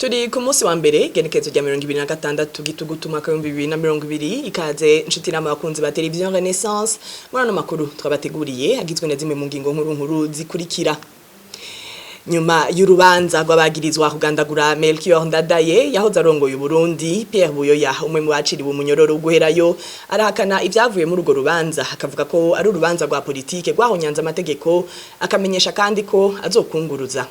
Turi ku munsi wa mbere genekezo rya 2026 gitugutu mwaka 2020 ikaze nshuti n'abakunzi ba televiziyo Renaissance murano makuru twabateguriye agizwe na zimwe mu ngingo nkuru zikurikira. Nyuma y'urubanza rw'abagirizwa kugandagura Melchior Ndadaye yahoze arongoye Burundi, Pierre Buyoya umwe mu baciriwe umunyororo guherayo arahakana ivyavuye muri urwo rubanza akavuga ko ari urubanza rwa politike rwahonyanze amategeko akamenyesha kandi ko azokunguruza.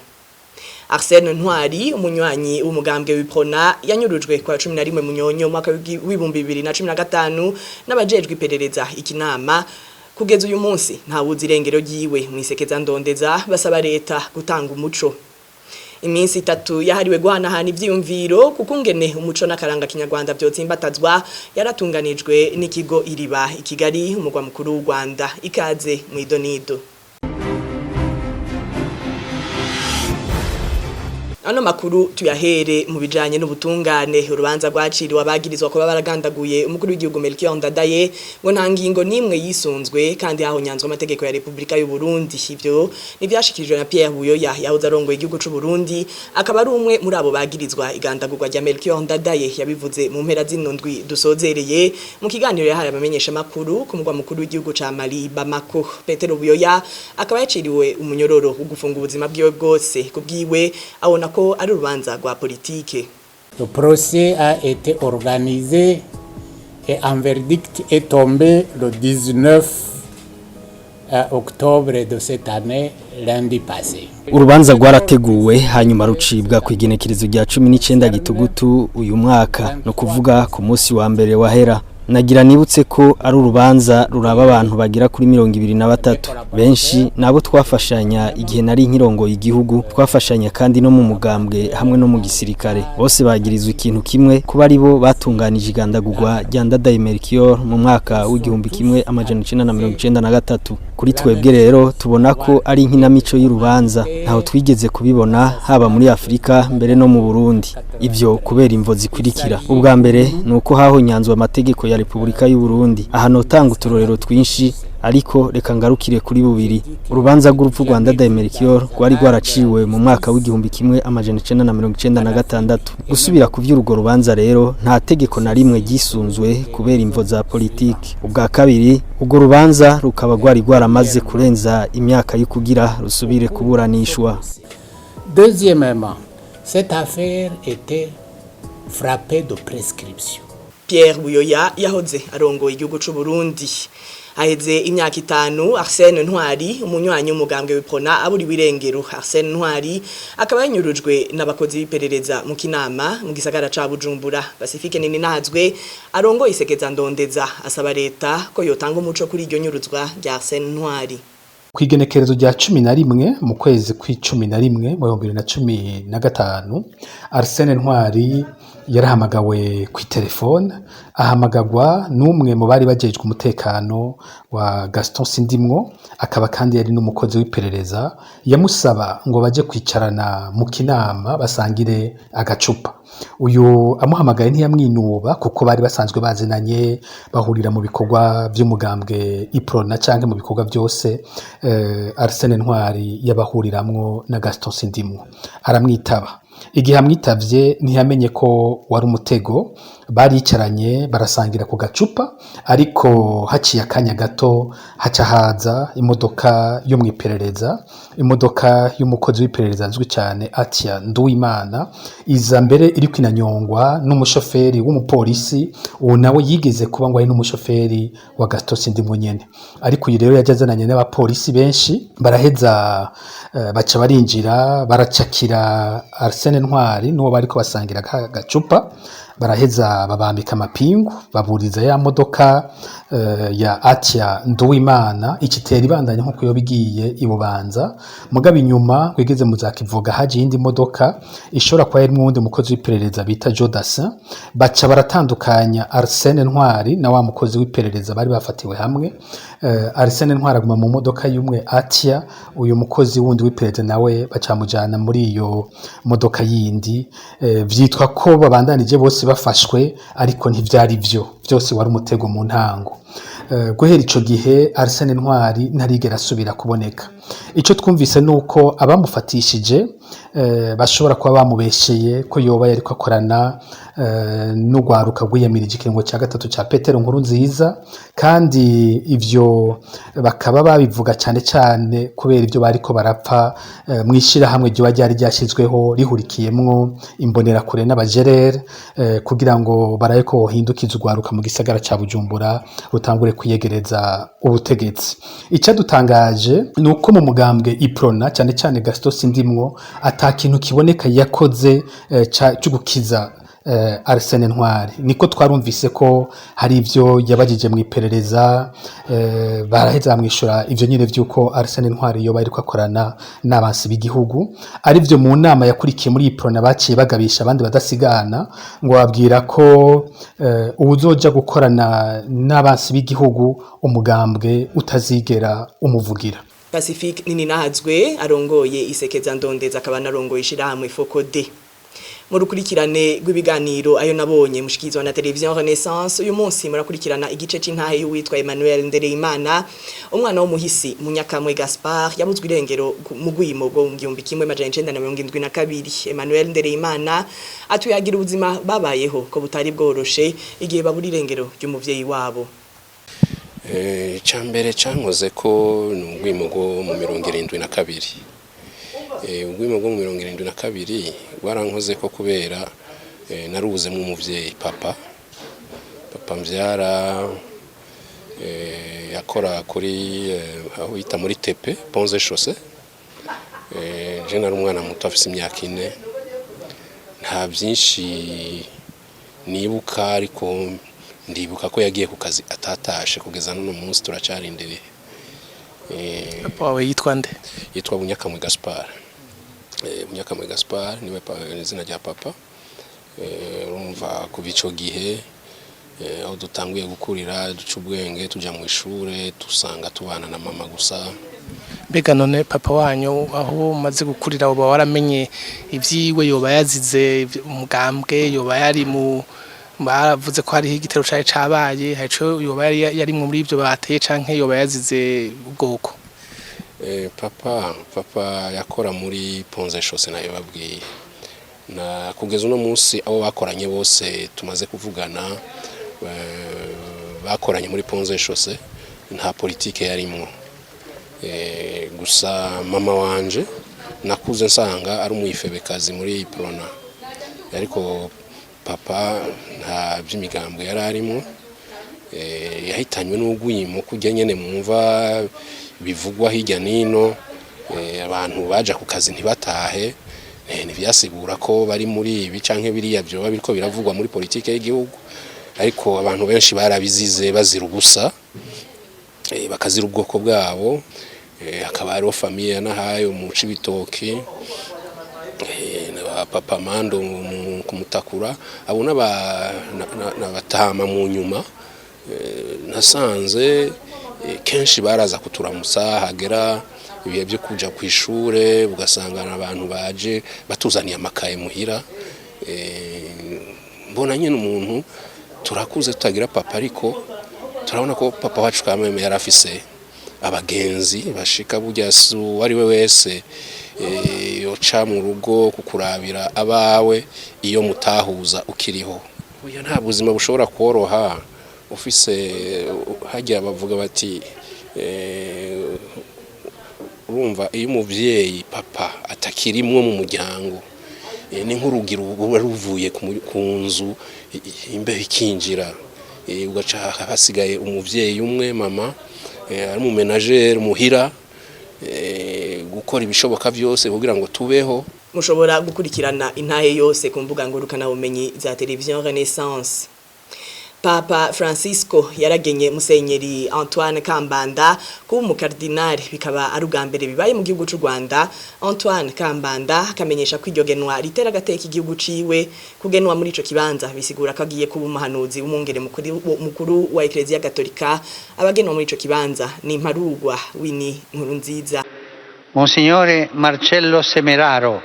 Arsène Ntwari umunywanyi w'umugambwe w'Iprona yanyurujwe kwa 11 munyonyo mwaka w'ibumbi 2015 n'abajejwe iperereza ikinama kugeza uyu munsi nta wuzi irengero ryiwe mwisekeza ndondeza basaba leta gutanga umuco. Iminsi 3 yahariwe guhanahana ivyiyumviro kukungene umuco n'akaranga kinyarwanda byotsimbatazwa yaratunganijwe n'ikigo Iriba i Kigali umugwa mukuru w'u Rwanda. Ikaze mu idonido. Ano makuru tuyahere mu bijanye n'ubutungane. Urubanza rwaciriwe abagirizwa ko baragandaguye umukuru w'igihugu Melchior Ndadaye ngo nta ngingo nimwe yisunzwe kandi hahonyanzwe amategeko ya Republika y'u Burundi. Ivyo nivyashikirijwe na Pierre Buyoya yahoze arongoye igihugu c'u Burundi akaba ari umwe muri abo bagirizwa igandagurwa rya Melchior Ndadaye yabivuze mu mpera z'indwi dusozereye mu kiganiro yahaye abamenyesha makuru ku mugwa mukuru w'igihugu ca Mali Bamako. Petero Buyoya akaba yaciriwe umunyororo wo gufunga ubuzima bwiwe bwose kubwiwe abona ko ari urubanza rwa politique. Le procès a été organisé et un verdict est tombé le 19 octobre de cette année, lundi passé. Urubanza rwarateguwe hanyuma rucibwa ku igenekerezo rya 19 gitugutu uyu mwaka no kuvuga ku munsi wa mbere wahera. Nagira nibutse ko ari urubanza ruraba abantu bagira kuri 23 benshi nabo twafashanya igihe nari nkirongo igihugu twafashanya kandi no mu mugambwe hamwe no mu gisirikare bose bagirizwe ikintu kimwe kuba ari bo batunganije igandagurwa rya Ndadaye Melchior mu mwaka w'igihumbi kimwe amajana 1993. Kuri twebwe rero tubona ko ari inkinamico y'urubanza ntaho twigeze kubibona haba muri Afrika mbere no mu Burundi. Ivyo kubera imvo zikurikira. Ubwa mbere nuko hahonyanzwe amategeko ya Republika y'u Burundi. Aha notanga uturorero twinshi ariko reka ngarukire kuri bubiri. Urubanza rw'urupfu rwa Ndadaye Melchior rwari rwaraciwe mu mwaka w'igihumbi kimwe amajana 1996. Gusubira ku vy'urugo rubanza rero nta tegeko na rimwe gisunzwe kubera imvo za politike. Ubwa kabiri urwo rubanza rukaba rwaramaze kurenza imyaka yo kugira rusubire kuburanishwa. Deuxièmement, cette affaire était frappée de prescription. Pierre Buyoya yahoze arongoye igihugu c'u Burundi. Aheze imyaka 5 Arsène Ntwari umunywanyi w'umugambwe w'Iprona aburiwe irengero. Arsène Ntwari akaba yanyurujwe n'abakozi b'iperereza mu kinama mu gisagara ca Bujumbura. Pacifique nini nazwe arongoye isekeza ndondeza asaba leta ko yotanga umuco kuri iryo nyuruzwa rya Arsène Ntwari. Kwigenekerezo rya 11 mu kwezi kw'icumi mu 2015 Arsène Ntwari yarahamagawe ku telefone ahamagagwa n'umwe mu bari bajejwe umutekano wa Gaston Sindimwo akaba kandi yari n'umukozi w'iperereza yamusaba ngo baje kwicarana mu kinama basangire agacupa. Uyu amuhamagaye ntiyamwinuba kuko bari basanzwe bazinanye bahurira mu bikorwa by'umugambwe Iprona canke mu bikorwa byose Arsène Ntwari yabahuriramwo na Gaston Sindimwo aramwitaba. Igihe amwitavye ntiyamenye ko wari umutego baricaranye barasangira ku gacupa ariko haciye akanya gato haca haza imodoka yo mwiperereza imodoka y'umukozi w'iperereza azwi cyane Atia Nduwimana iza mbere iri kwinanyongwa n'umushoferi w'umupolisi uwo nawe yigeze kuba ngo ari n'umushoferi wa Gaston Sindimwo nyene ariko uyu rero yajazananye n'abapolisi benshi baraheza baca barinjira baracakira Arsène Ntwari n'uwo bariko basangira gacupa baraheza babambika amapingu baburiza ya modoka ya Atia Nduwimana ikitera ibandanya nko kuyo bigiye ibubanza mugabo inyuma kwigeze mu zakivuga haje indi modoka ishobora kwa yari mwundi mukozi w'iperereza bita Jodasin baca baratandukanya Arsène Ntwari na wa mukozi w'iperereza bari bafatiwe hamwe. Arsène Ntwari aguma mu modoka y'umwe Atia uyu mukozi wundi w'iperereza nawe bacamujana muri iyo modoka yindi vyitwa ko babandanije bose bafashwe ariko ntivyari vyo byose wari umutego mu ntango. Guhera ico gihe Arsène Ntwari ntarigera asubira kuboneka. icyo twumvise ni uko abamufatishije bashobora kuba bamubesheye ko yoba yari akorana n'urwaruka rwiyamirije ikiringo cya gatatu cya Petero Nkurunziza, kandi ibyo bakaba babivuga cyane cyane kubera ibyo bariko barapfa mu ishyirahamwe ryoba ryari ryashyizweho rihurikiyemwo imbonerakure n'abajerere kugira ngo barabe ko hindukiza urwaruka mu gisagara cya Bujumbura rutangure kwiyegereza ubutegetsi. Icyadutangaje ni uko mu mugambwe Iprona cyane cyane Gaston Sindimwo ata kintu kiboneka yakoze cyo gukiza Arsene Ntwari. Niko twarumvise ko hari ibyo yabagije mu iperereza, baraheza bamwishura ivyo nyine vy'uko Arsene Ntwari yoba ariko akorana n'abansi b'igihugu, ari byo mu nama yakurikiye muri Iprona baciye bagabisha abandi badasigana ngo babwira ko uwuzoja gukorana n'abansi b'igihugu umugambwe utazigera umuvugira. Pacifique Nininahazwe arongoye isekeza ndondeza akaba narongoye ishirahamwe Focode. Mu rukurikirane rw'ibiganiro ayo nabonye mushikizwa na televiziyo Renaissance, uyu munsi murakurikirana igice c'intahe y'uwitwa Emmanuel Ndereyimana, umwana w'umuhisi Munyakamwe Gaspard yabuzwe irengero mu gwimo bwo mu 1972. Emmanuel Ndereyimana atuyagira ubuzima babayeho ko butari bworoshe igihe babura irengero ry'umuvyeyi wabo. Cyambere cyankoze ko n'ugwimo bwo mu 72. Ubwimo bwo mu 72 warankoze ko kubera narubuze mu muvyeyi papa mbyara yakora kuri aho yita muri tepe Ponze Chaussée. Je nari umwana muto afite imyaka 4, nta byinshi nibuka, ariko ndibuka ko yagiye ku kazi atatashe kugeza n'uno munsi turacarindiriye. Papa wawe yitwa nde? Yitwa Munyakamwe Gaspard. Munyakamwe Gaspard niwe izina rya papa. Urumva kuva ico gihe aho dutanguye gukurira duca ubwenge tuja mu ishure dusanga tubana na mama gusa. Mbega none papa wanyu aho maze gukurira uba waramenye ivyiwe yoba yazize umugambwe, yoba yari mu bavuze ko hari igitero cyaje cabaye, haco yoba yari muri ivyo bateye canke yoba yazize ubwoko? Papa yakora muri Ponze Chaussée nayo babwiye. Na kugeza uno munsi abo bakoranye bose tumaze kuvugana bakoranye muri Ponze Chaussée, nta politike yarimwo. Gusa mama wanje nakuze nsanga ari umuyifebekazi muri Iprona, ariko papa nta by'imigambwe yari arimo. Yahitanywe n'ugwimo kujya nyene mumva bivugwa hirya nino, abantu baja ku kazi ntibatahe, ntivyasigura ko bari muri ibi canke biriya byo babiriko biravugwa muri politike y'igihugu, ariko abantu benshi barabizize bazira ubusa, bakazira ubwoko bwabo. Hakaba hariho famiye nahayo mu Cibitoki, papa Mando kumutakura, abo n'abatama mu nyuma. Nasanze kenshi baraza kuturamusa, hagera ibihe byo kuja ku ishure ugasanga abantu baje batuzaniye amakaye muhira. Mbona nyine umuntu turakuze tutagira papa, ariko turabona ko papa wacu kameme yari afise abagenzi bashika burya su ari we wese yoca mu rugo kukurabira abawe iyo mutahuza ukiriho. Uya nta buzima bushobora koroha ufise hajya bavuga bati urumva iyo umuvyeyi papa atakirimwo mu muryango ni nk'urugiro ruvuye ku nzu imbeho ikinjira, ugaca hasigaye umuvyeyi umwe mama ari mu menagere muhira gukora ibishoboka byose kugira ngo tubeho. Mushobora gukurikirana intahe yose ku mbuga ngurukana bumenyi za televiziyo Renaissance. Papa Francisco yaragenye Musenyeri Antoine Kambanda kuba umukardinali, bikaba ari ubwa mbere bibaye mu gihugu cy'u Rwanda. Antoine Kambanda akamenyesha ko iryo genwa ritera agateka igihugu ciwe. Kugenwa muri ico kibanza bisigura ko agiye kuba umuhanuzi w'umwungere mukuru wa Eklezia Gatolika. Abagenwa muri ico kibanza ni Imparugwa Winnie Nkurunziza, Monsignore Marcello Semeraro,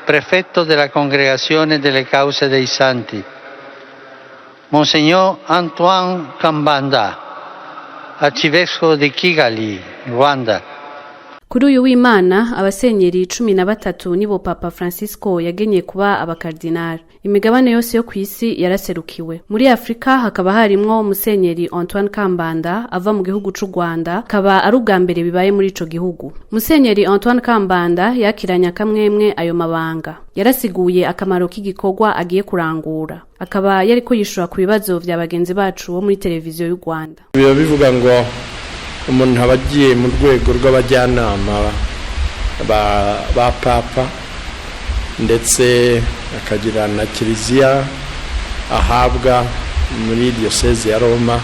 prefetto della Congregazione delle Cause dei Santi, Monsignor Antoine Kambanda, arcivescovo di Kigali, Rwanda. Kuri uyu w'Imana abasenyeri 13 nibo Papa Francisco yagenye kuba abakardinali. Imigabane yose yo kwisi yaraserukiwe. Muri Afrika hakaba harimwo Musenyeri Antoine Kambanda ava mu gihugu c'u Rwanda, akaba ari ubwa mbere bibaye muri ico gihugu. Musenyeri Antoine Kambanda yakiranya kamwemwe ayo mabanga. Yarasiguye akamaro k'igikorwa agiye kurangura. Akaba yariko yishura ku bibazo vya bagenzi bacu bo muri televiziyo y'u Rwanda. Biba bivuga ngo umuntu abagiye mu rwego rw'abajyanama ba papa ndetse akagira na kiliziya ahabwa muri diocese ya Roma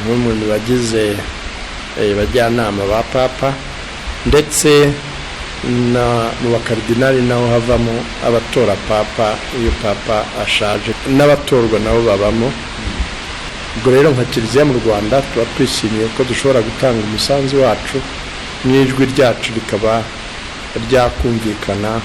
nk'umuntu bagize bajyanama ba papa ndetse na mu bakardinali naho havamo abatora papa iyo papa ashaje n'abatorwa nabo babamo. Ubwo rero nka kiliziya mu Rwanda tuba twishimiye ko dushobora gutanga umusanzu wacu n'ijwi ryacu rikaba ryakumvikana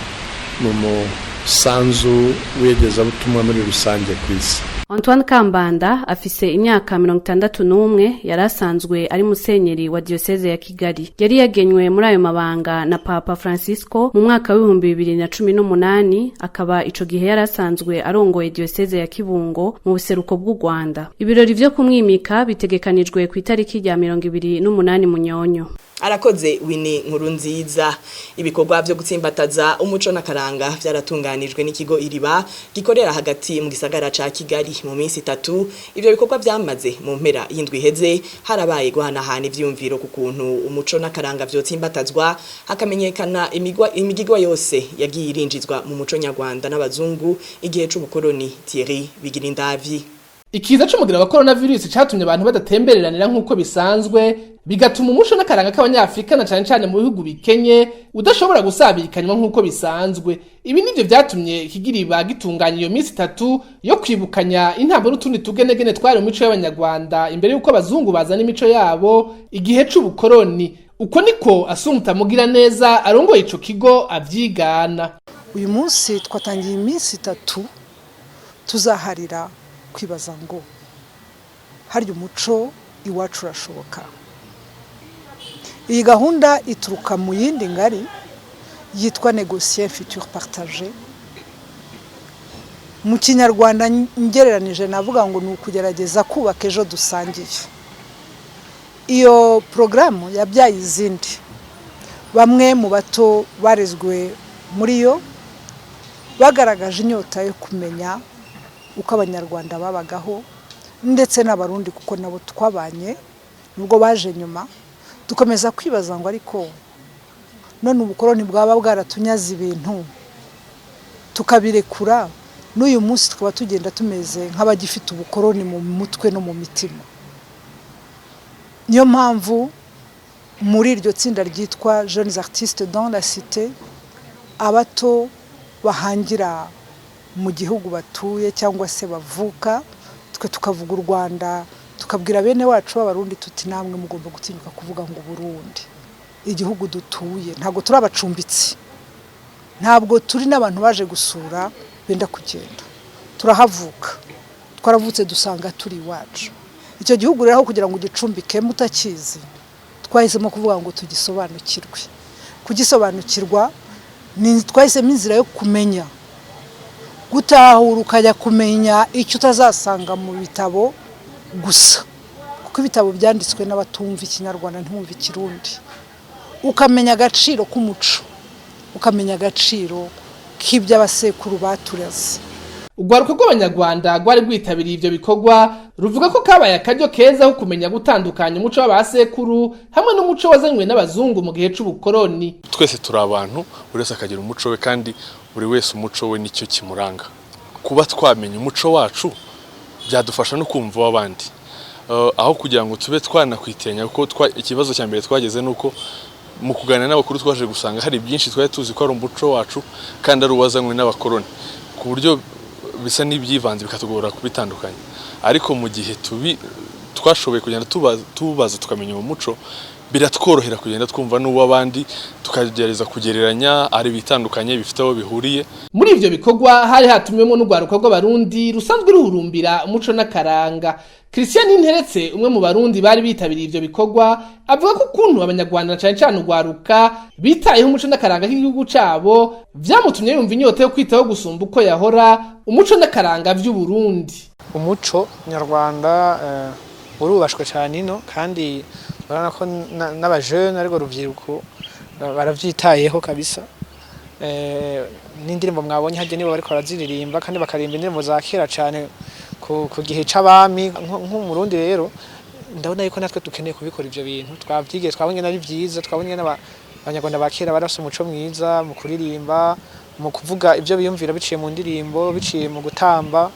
mu musanzu w'igezabutumwa muri rusange ku isi. Antoine Kambanda afise imyaka 61 yarasanzwe ari musenyeri wa diocese ya Kigali. Yari yagenywe muri ayo mabanga na Papa Francisco mu mwaka wa 2018, akaba ico gihe yarasanzwe arongoye diocese ya Kibungo mu buseruko bw'u Rwanda. Ibirori vyo kumwimika bitegekanijwe ku itariki ya 28 Munyonyo. Arakoze Winnie Nkurunziza. Ibikorwa byo gutsimbataza umuco nakaranga byaratunganijwe n'ikigo Iriba gikorera hagati mu gisagara ca Kigali mu minsi 3. Ivyo bikorwa byamaze mu mpera y'indwi heze, harabaye guhanahana ivyumviro ku kuntu umuco nakaranga vyotsimbatazwa, hakamenyekana imigigwa yose yagiye irinjizwa mu muco nyarwanda n'abazungu igihe c'ubukoroni. Thierry Bigirindavyi. Ikiza c'umugira wa coronavirus catumye abantu badatembereranira nk'uko bisanzwe, bigatuma umuco n'akaranga k'abanyafrika na cyane mu bihugu bikenye udashobora gusabikanywa nk'uko bisanzwe. Ibi nivyo vyatumye Kigiriba gitunganya iyo minsi 3 yo kwibukanya intambo n'utundi tugenegene twari mu mico y'abanyarwanda imbere yuko abazungu bazana imico yabo igihe c'ubukoroni. Uko niko Assumpta Mugiraneza arongoye ico kigo avyigana. Uyu munsi twatangiye iminsi 3 tuzaharira kwibaza ngo harya umuco iwacu urashoboka. Iyi gahunda ituruka mu yindi ngari yitwa négocier futur partagé. Mu Kinyarwanda ngereranije navuga ngo ni ukugerageza kubaka ejo dusangiye. Iyo programu yabyaye izindi. Bamwe mu bato barezwe muri yo bagaragaje inyota yo kumenya uko abanyarwanda babagaho ndetse n'abarundi kuko nabo twabanye nubwo baje nyuma. Dukomeza kwibaza ngo ariko none ubukoroni bwaba bwaratunyaze ibintu tukabirekura, n'uyu munsi twaba tugenda tumeze nk'abagifite ubukoroni mu mutwe no mu mitima. Niyo mpamvu muri iryo tsinda ryitwa Jeunes Artistes dans la Cité, abato bahangira mu gihugu batuye cyangwa se bavuka, twe tukavuga u Rwanda, tukabwira bene wacu b'abarundi tuti namwe mugomba gutinyuka kuvuga ngo Burundi igihugu dutuye, ntago turi abacumbitsi, ntabwo turi n'abantu baje gusura benda kugenda, turahavuka, twaravutse dusanga turi iwacu. Icyo gihugu rero kugira ngo gicumbike mutakizi, twahisemo kuvuga ngo tugisobanukirwe. Kugisobanukirwa ni twahisemo inzira yo kumenya, gutahura ukajya kumenya icyo utazasanga mu bitabo gusa, kuko ibitabo byanditswe n'abatumva Ikinyarwanda ntumva Ikirundi. Ukamenya agaciro k'umuco, ukamenya agaciro k'iby'abasekuru baturaze. Urwaruka rw'abanyarwanda rwari rwitabiriye ivyo bikorwa ruvuga ko kabaye akaryo keza ho kumenya gutandukanya umuco w'abasekuru hamwe n'umuco wazanywe n'abazungu mu gihe c'ubukoroni. Twese turi abantu, buri wese akagira umuco we kandi buri wese umuco we nicyo kimuranga. Kuba twamenya umuco wacu byadufasha no kumva w'abandi, aho kugira ngo tube twanakwitenya, kuko ikibazo cya mbere twageze nuko mu kuganira n'abakuru twaje gusanga hari byinshi twari tuzi ko ari umuco wacu kandi ari uwazanywe n'abakoroni, ku buryo bisa n'ibyivanze bikatugora kubitandukanya. Ariko mu gihe twashoboye kugenda tubaza tukamenya uwo muco, biratworohera kugenda twumva n'uw'abandi tukagereza kugereranya ari bitandukanye bifite aho bihuriye. Muri ivyo bikorwa hari hatumwemo n'ugwaruka rw'abarundi rusanzwe ruhurumbira umuco n'akaranga. Christian Interetse umwe mu barundi bari bitabiriye ivyo bikorwa avuga ko ukuntu abanyarwanda cyane cyane ugwaruka bitayeho umuco n'akaranga k'igihugu cabo vyamutumye yumva inyota yo kwitaho gusumba uko yahora umuco n'akaranga vy'u Burundi. Umuco nyarwanda urubashwe cyane ino kandi urabona ko n'abajene ariko ruvyiruko baravyitayeho kabisa. N'indirimbo mwabonye hajye nibo bariko baraziririmba kandi bakarimba indirimbo za kera cyane ku gihe c'abami nk'umurundi. Rero ndabona yuko natwe dukeneye kubikora ivyo bintu twavyigiye twabonye nari vyiza twabonye n'abanyarwanda ba kera barafise umuco mwiza mu kuririmba mu kuvuga ivyo biyumvira biciye mu ndirimbo biciye mu gutamba.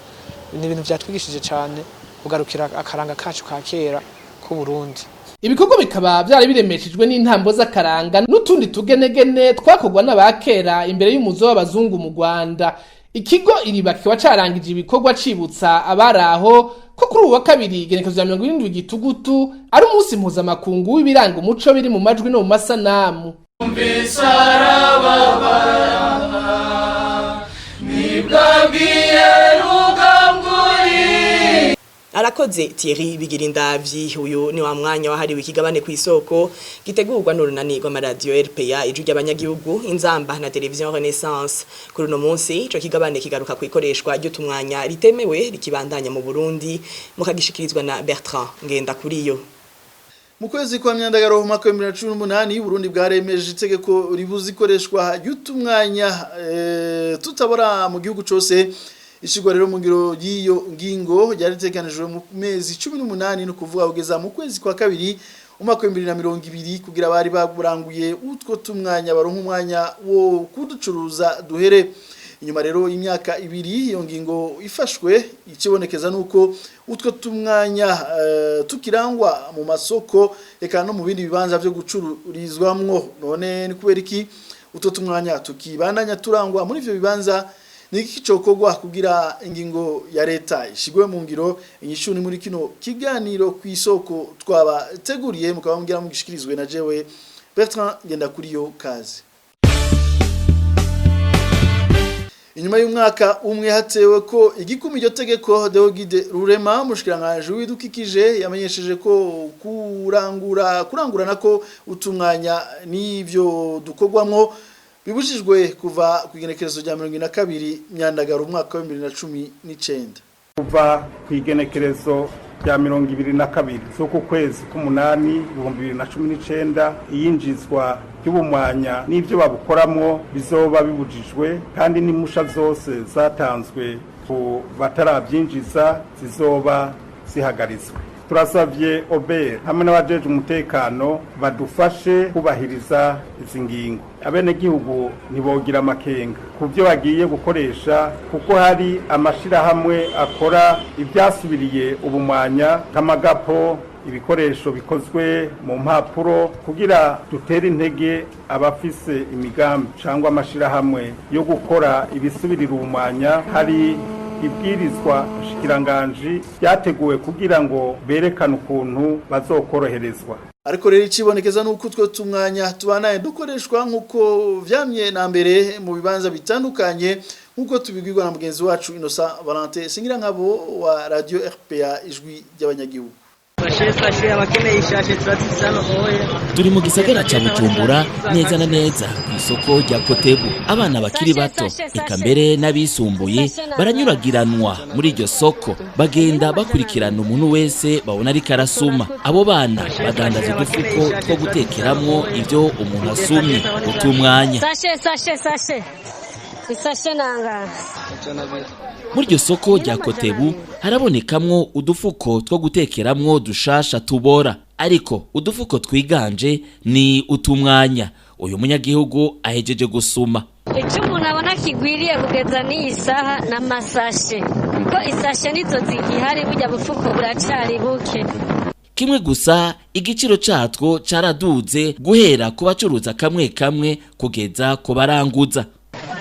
Ni ibintu vyatwigishije cyane kugarukira akaranga kacu ka kera ku Burundi. Ibikorwa bikaba byari biremeshejwe n'intambo z'akaranga n'utundi tugenegene twakorwa n'abakera imbere y'umuzo w'abazungu mu Rwanda. Ikigo iriba kiba carangije ibikorwa cibutsa abaraho ko kuri uwa kabiri igenekerezo ya 27 Gitugutu ari umunsi mpuzamakungu w'ibiranga umuco biri mu majwi no mu masanamu. Arakoze Thierry Bigirindavyi. Uyu ni wa mwanya wahariwe ikigabane ku isoko gitegurwa n'urunani rw'amaradio RPA ijwi ry'abanyagihugu inzamba na televiziyo Renaissance. Kuri uno munsi ico kigabane kigaruka ku ikoreshwa ry'utumwanya ritemewe rikibandanya mu Burundi mukagishikirizwa na Bertrand Ngendakuriyo. Mu kwezi kwa myandagaro mu mwaka wa 2018 Burundi bwaremeje itegeko ribuza ikoreshwa ry'utumwanya tutabora mu gihugu cyose. Ishigwa rero mu ngiro y'iyo ngingo ryaritekanijwe mu mezi 18 no kuvuga kugeza mu kwezi kwa kabiri umwaka wa 2020 kugira bari baburanguye utwo tumwanya baronka umwanya wo kuducuruza duhere. Inyuma rero imyaka 2 iyo ngingo ifashwe ikibonekeza nuko utwo tumwanya tukirangwa mu masoko eka no mu bindi bibanza byo gucururizwamwo. None ni kubera iki utwo tumwanya tukibandanya turangwa muri ivyo bibanza? Niki cokogwa kugira ingingo ya leta ishigwe mu ngiro inyishu ni muri kino kiganiro ku isoko twabateguriye mukabambwira mugishikirizwe na jewe Bertrand Ngendakuriyo kazi. Inyuma y'umwaka umwe hatewe ko igikumi iryo tegeko Deogide Rurema mushikiranganje w'idukikije yamenyesheje ko kurangurana ko utumwanya n'ivyo dukogwamwo bibujijwe kuva ku igenekerezo rya 22 myandagaro umwaka wa 2019. Kuva ku igenekerezo rya 22 z'uku kwezi k'umunani 2019 iyinjizwa ry'ubumwanya n'ivyo babukoramo bizoba bibujijwe kandi n'imusha zose zatanzwe ku batarabyinjiza zizoba zihagarizwe. Turasavye Ober hamwe n'abajeje umutekano badufashe kubahiriza izi ngingo. Abene gihugu nibogira amakenga kuvyo bagiye gukoresha kuko hari amashira hamwe akora ibyasubiriye ubumwanya kamagapo ibikoresho bikozwe mu mpapuro kugira dutere intege abafise imigambi cyangwa amashira hamwe yo gukora ibisubirira ubumwanya. Hari ibwirizwa shikiranganji byateguwe kugira ngo berekane ukuntu bazokoroherezwa. Ariko rero ikibonekeza nuko utwo tumwanya tubanaye dukoreshwa nkuko vyamye na mbere mu bibanza bitandukanye nkuko tubigirwa na mugenzi wacu Innocent Valentin Singira nkabo wa Radio RPA ijwi ry'abanyagihugu. Turi mu gisagara ca Bujumbura neza na neza ku isoko rya Kotebu. Abana bakiri bato eka mbere n'abisumbuye baranyuragiranwa muri iryo soko bagenda bakurikirana umuntu wese babona ari karasuma. Abo bana badandaza udufuko two gutekeramwo ivyo umuntu asumye utumwanya. Muri iryo soko rya Kotebu harabonekamwo udufuko two gutekeramwo dushasha tubora, ariko udufuko twiganje ni utumwanya. Uyu munyagihugu ahejeje gusuma. Icyo umuntu abona kigwiriye kugeza n'iyi saha n'amasashe, kuko isashe nizo zigihari burya bufuko buracari buke. Kimwe gusa igiciro catwo caraduze guhera ku bacuruza kamwe kamwe kugeza ku baranguza.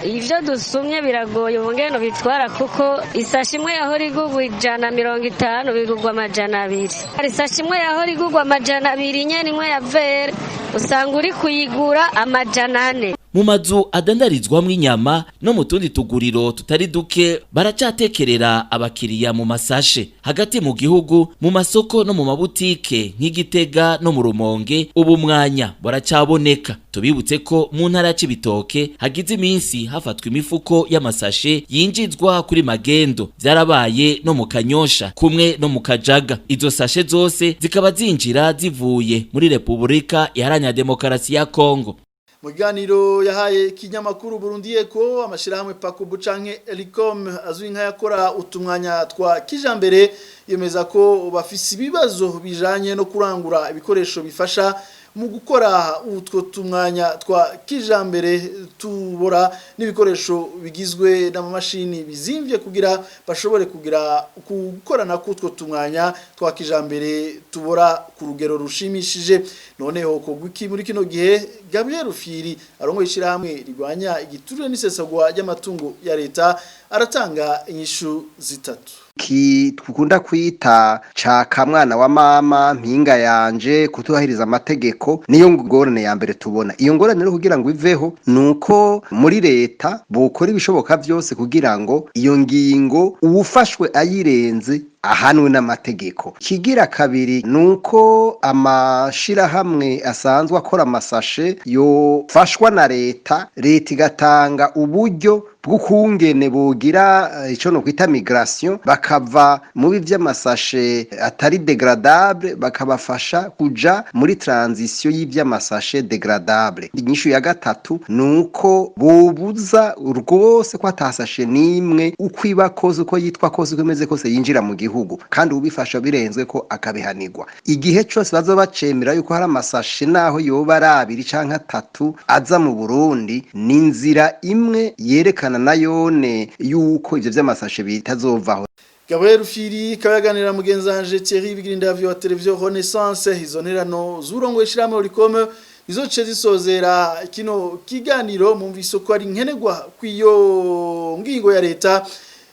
ivyo dusumye biragoye ubungeno bitwara kuko isashi imwe yahora igurwa 150 bigurwa 200. Isashi imwe yahora igurwa 200 nyene imwe ya vere usanga uri kuyigura 400. Mu mazu adandarizwamwo inyama no mu tundi tuguriro tutari duke baracatekerera abakiriya mu masashe hagati mu gihugu mu masoko no mu mabutike nk'Igitega no mu Rumonge ubu mwanya baracaboneka. Tubibutse ko mu ntara y'Ibitoke hagize iminsi hafatwa imifuko y'amasashe yinjizwa kuri magendo byarabaye no mu Kanyosha kumwe no mu Kajaga. Izo sashe zose zikaba zinjira zivuye muri Republika Iharanira Demokarasi ya Kongo. Muganiro yahaye kinyamakuru Burundi Eko amashirahamwe Pakubu canke Elicom azwi nka yakora utumwanya twa kijambere yemeza ko bafise ibibazo bijanye no kurangura ibikoresho bifasha mu gukora utwo tumwanya twa kijambere tubora n'ibikoresho bigizwe n'amamashini bizimvye kugira bashobore kugira gukorana kutwo tumwanya twa kijambere tubora ku rugero rushimishije. Noneho ko gwiki muri kino gihe Gabriel Rufiri arongo ishirahamwe rigwanya igiturire n'isesagwa ry'amatungo ya leta aratanga inyishu zitatu. Ki tukunda kwita ca kamwana wa mama mpinga yanje kutubahiriza amategeko niyo ngorane ya mbere tubona. Iyo ngorane rero kugira ngo iveho nuko muri leta bokora ibishoboka byose kugira ngo iyo ngingo uwufashwe ayirenze ahanwe n'amategeko. Kigira kabiri nuko amashirahamwe asanzwe akora amasashe yofashwa na leta igatanga uburyo bw'ukungene bogira ico no kwita migration bakava mu by'amasashe atari degradable bakabafasha kuja muri transition y'ivy'amasashe degradable. Inyishu ya gatatu nuko bobuza rwose ko atasashe nimwe ukwiba koze uko yitwa koze ukomeze kose yinjira mu gihugu kandi ubifasha birenzwe ko akabihanirwa. Igihe cyose bazoba bacemera yuko hari amasashe naho yoba ari 2 canke 3 aza mu Burundi ni inzira imwe yerekana nayone yuko ivyo vy'amasashe bitazovaho. Gabriel Rufiri kayaganira mugenzanje Thierry Bigirindavyo wa televiziyo Renaissance izo nterano zurongo ishiramo urikome izoce zisozera kino kiganiro mumviso ko ari nkenegwa kwiyo ngingo ya leta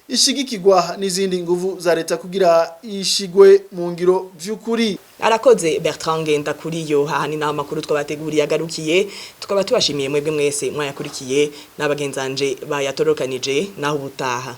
ishigikirwa n'izindi nguvu za leta kugira ishigwe mu ngiro vy'ukuri. Arakoze Bertrand Ngendakuriyo hahani na makuru twabateguriye agarukiye tukaba tubashimiye mwebwe mwese mwayakurikiye n'abagenzanje bayatorokanije naho ubutaha.